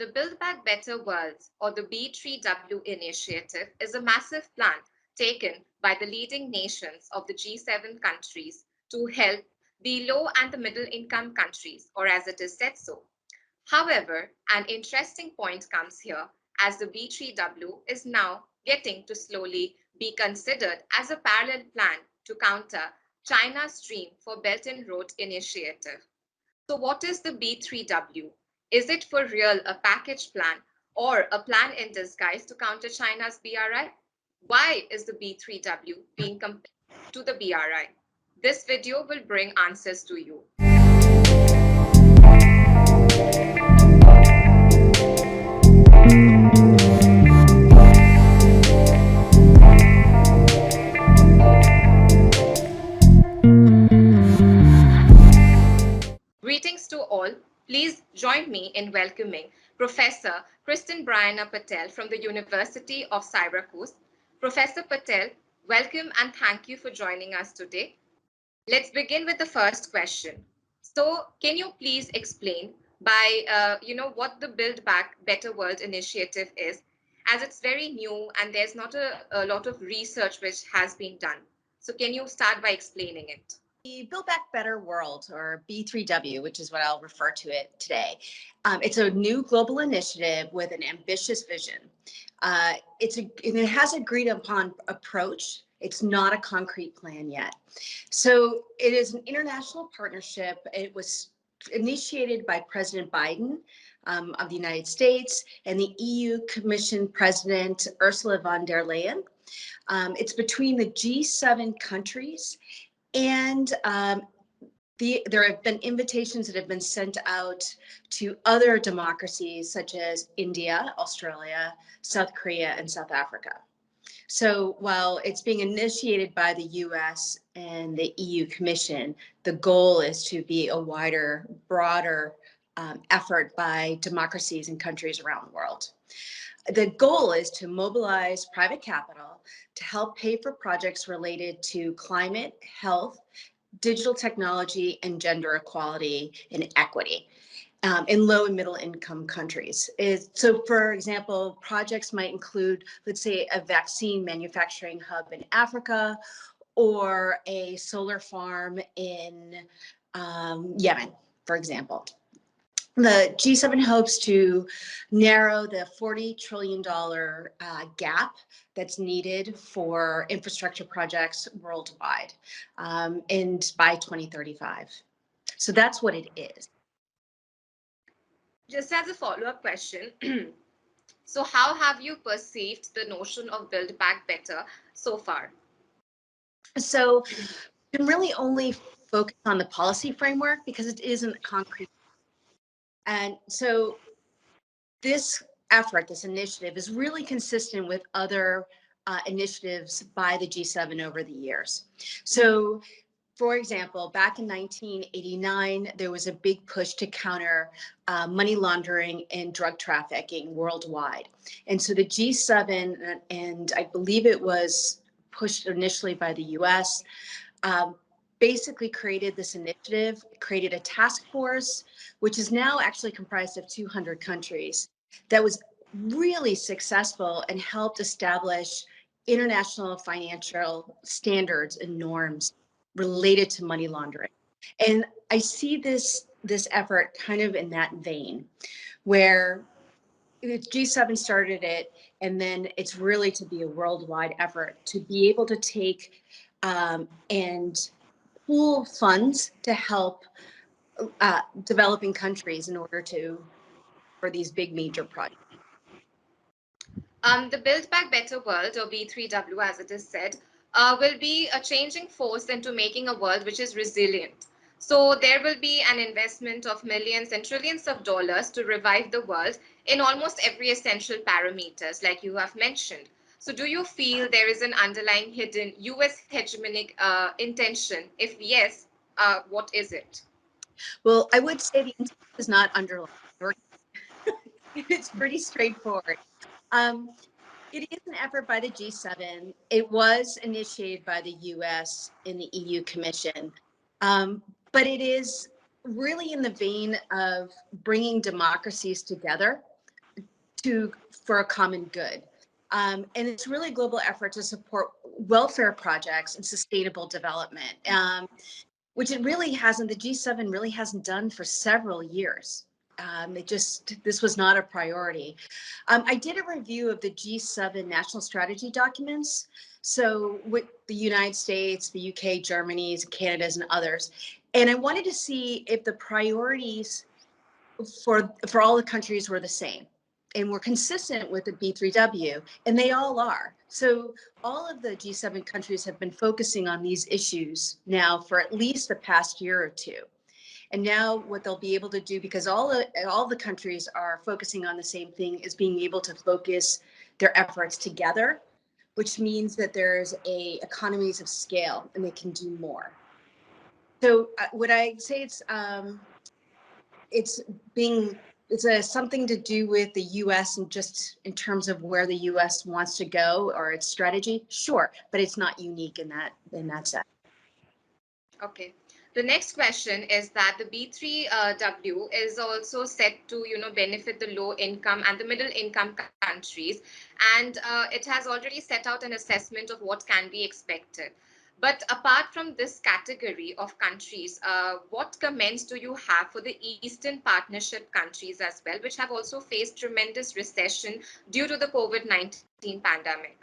The Build Back Better World, or the B3W initiative, is a massive plan taken by the leading nations of the G7 countries to help the low and the middle income countries, or as it is said so. However, an interesting point comes here as the B3W is now getting to slowly be considered as a parallel plan to counter China's Dream for Belt and Road initiative. So what is the B3W? Is it for real a package plan or a plan in disguise to counter China's BRI? Why is the B3W being compared to the BRI? This video will bring answers to you. Greetings to all. Please join me in welcoming Professor Kristen Brianna Patel from the University of Syracuse. Professor Patel, welcome and thank you for joining us today. Let's begin with the first question. So, can you please explain by what the Build Back Better World initiative is, as it's very new and there's not a lot of research which has been done. So, can you start by explaining it? The Build Back Better World, or B3W, which is what I'll refer to it today. It's a new global initiative with an ambitious vision. It has agreed upon approach. It's not a concrete plan yet. So it is an international partnership. It was initiated by President Biden of the United States and the EU Commission President Ursula von der Leyen. It's between the G7 countries, and there have been invitations that have been sent out to other democracies such as India, Australia, South Korea, and South Africa. So while it's being initiated by the US and the EU Commission, the goal is to be a wider, broader effort by democracies and countries around the world. The goal is to mobilize private capital to help pay for projects related to climate, health, digital technology, and gender equality and equity in low and middle income countries. So for example, projects might include, let's say, a vaccine manufacturing hub in Africa or a solar farm in Yemen, for example. The G7 hopes to narrow the $40 trillion gap that's needed for infrastructure projects worldwide, and by 2035. So that's what it is. Just as a follow-up question, so how have you perceived the notion of Build Back Better so far? So you can really only focus on the policy framework because it isn't concrete. And so this effort, this initiative, is really consistent with other initiatives by the G7 over the years. So, for example, back in 1989, there was a big push to counter money laundering and drug trafficking worldwide. And so the G7, and I believe it was pushed initially by the US, basically created this initiative, created a task force, which is now actually comprised of 200 countries, that was really successful and helped establish international financial standards and norms related to money laundering. And I see this effort kind of in that vein, where the G7 started it, and then it's really to be a worldwide effort to be able to take and pool funds to help developing countries in order for these big major projects. The Build Back Better World, or B3W as it is said, will be a changing force into making a world which is resilient. So there will be an investment of millions and trillions of dollars to revive the world in almost every essential parameters, like you have mentioned. So do you feel there is an underlying hidden US hegemonic intention? If yes, what is it? Well, I would say the intent is not underlined. It's pretty straightforward. It is an effort by the G7. It was initiated by the US and the EU Commission, but it is really in the vein of bringing democracies together for a common good. And it's really a global effort to support welfare projects and sustainable development, which it really hasn't, the G7 really hasn't done for several years. This was not a priority. I did a review of the G7 national strategy documents. So with the United States, the UK, Germany's, Canada's, and others. And I wanted to see if the priorities for all the countries were the same and were consistent with the B3W, and they all are. So all of the G7 countries have been focusing on these issues now for at least the past year or two. And now what they'll be able to do, because all the countries are focusing on the same thing, is being able to focus their efforts together, which means that there's economies of scale and they can do more. So would I say it's something to do with the US and just in terms of where the US wants to go or its strategy? Sure, but it's not unique in that sense. Okay. The next question is that the B3W is also set to, benefit the low income and the middle income countries, and it has already set out an assessment of what can be expected. But apart from this category of countries, what comments do you have for the Eastern Partnership countries as well, which have also faced tremendous recession due to the COVID-19 pandemic?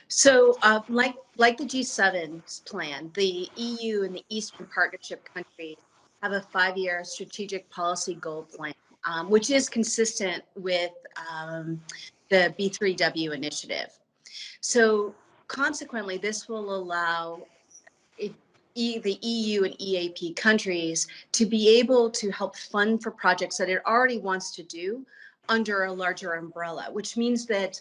So like the G7's plan, the EU and the Eastern Partnership countries have a 5-year strategic policy goal plan, which is consistent with the B3W initiative. So consequently, this will allow the EU and EAP countries to be able to help fund for projects that it already wants to do under a larger umbrella, which means that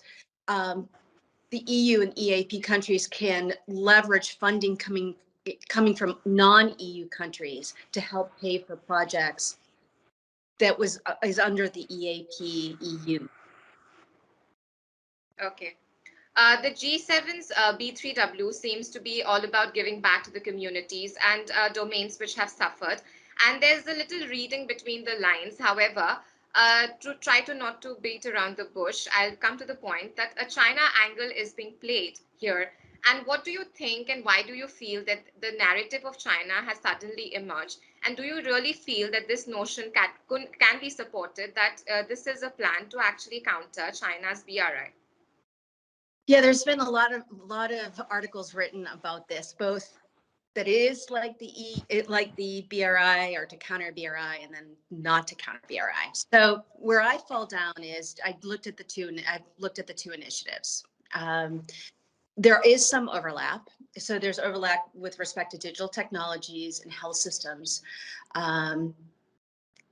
the EU and EAP countries can leverage funding coming from non-EU countries to help pay for projects that is under the EAP EU. Okay. The G7's B3W seems to be all about giving back to the communities and domains which have suffered. And there's a little reading between the lines. However, to try to not to beat around the bush, I'll come to the point that a China angle is being played here. And what do you think and why do you feel that the narrative of China has suddenly emerged? And do you really feel that this notion can be supported, that this is a plan to actually counter China's BRI? Yeah, there's been a lot of articles written about this, both that is like the BRI or to counter BRI and then not to counter BRI. So where I fall down is I've looked at the two initiatives. There is some overlap. So there's overlap with respect to digital technologies and health systems.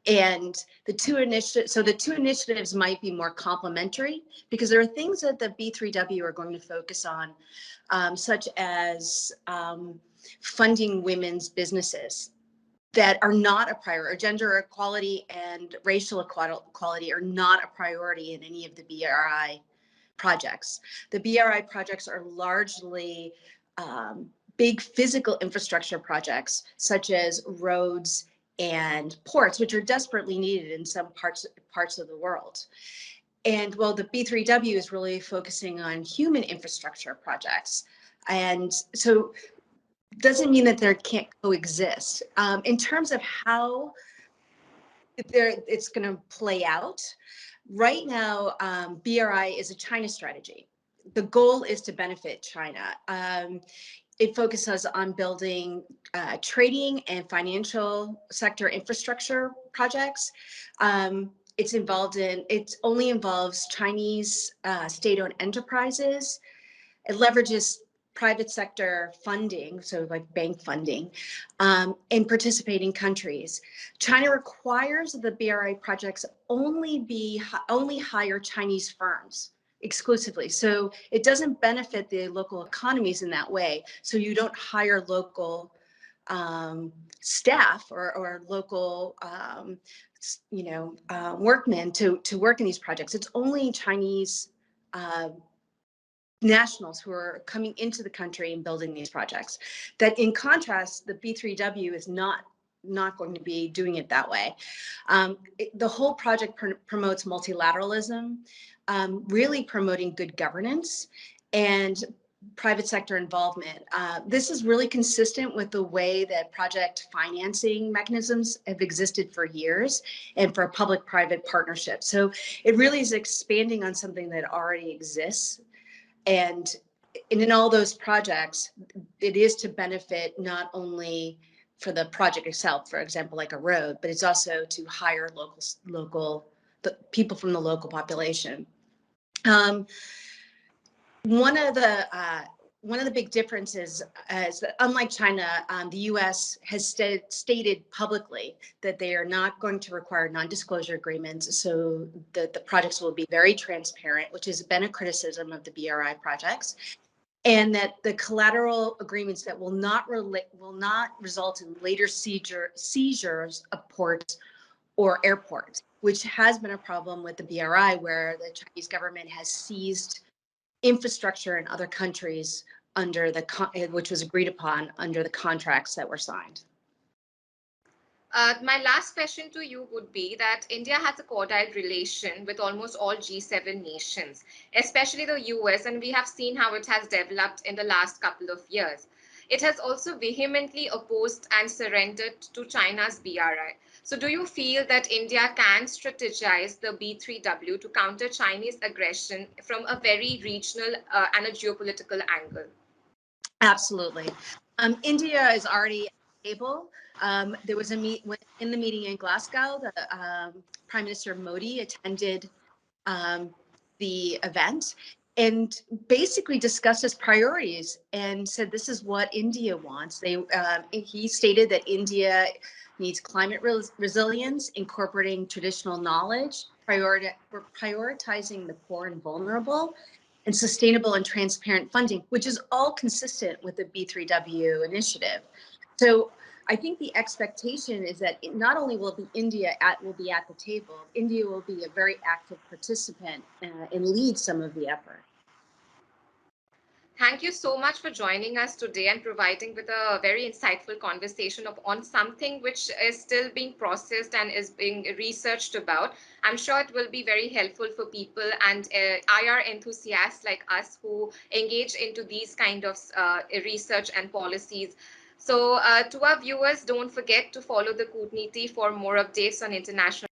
And the two initiatives might be more complementary because there are things that the B3W are going to focus on, such as funding women's businesses that are not a priority. Gender equality and racial equality are not a priority in any of the BRI projects. The BRI projects are largely big physical infrastructure projects, such as roads and ports, which are desperately needed in some parts of the world. And well, the B3W is really focusing on human infrastructure projects. And so doesn't mean that there can't coexist. In terms of how it's going to play out, right now, BRI is a China strategy. The goal is to benefit China. It focuses on building trading and financial sector infrastructure projects. It only involves Chinese state-owned enterprises. It leverages private sector funding, so like bank funding, in participating countries. China requires that the BRI projects only hire Chinese firms exclusively. So it doesn't benefit the local economies in that way. So you don't hire local staff or local workmen to work in these projects. It's only Chinese nationals who are coming into the country and building these projects. That in contrast, the B3W is not not going to be doing it that way. The whole project promotes multilateralism, really promoting good governance and private sector involvement. This is really consistent with the way that project financing mechanisms have existed for years and for public-private partnerships. So it really is expanding on something that already exists. And in all those projects, it is to benefit not only for the project itself, for example, like a road, but it's also to hire the people from the local population. Um, one of the big differences is that, unlike China, the U.S. has stated publicly that they are not going to require non-disclosure agreements, so the projects will be very transparent, which has been a criticism of the BRI projects, and that the collateral agreements that will not result in later seizures of ports or airports, which has been a problem with the BRI, where the Chinese government has seized infrastructure in other countries under which was agreed upon under the contracts that were signed. My last question to you would be that India has a cordial relation with almost all G7 nations, especially the US, and we have seen how it has developed in the last couple of years. It has also vehemently opposed and surrendered to China's BRI. So, do you feel that India can strategize the B3W to counter Chinese aggression from a very regional and a geopolitical angle? Absolutely. India is already able. There was in the meeting in Glasgow, the Prime Minister Modi attended the event and basically discussed his priorities and said this is what India wants. He stated that India needs climate resilience, incorporating traditional knowledge, prioritizing the poor and vulnerable, and sustainable and transparent funding, which is all consistent with the B3W initiative. So I think the expectation is that not only will India be at the table, India will be a very active participant and lead some of the effort. Thank you so much for joining us today and providing with a very insightful conversation on something which is still being processed and is being researched about. I'm sure it will be very helpful for people and IR enthusiasts like us who engage into these kind of research and policies. So to our viewers, don't forget to follow the Kutniti for more updates on international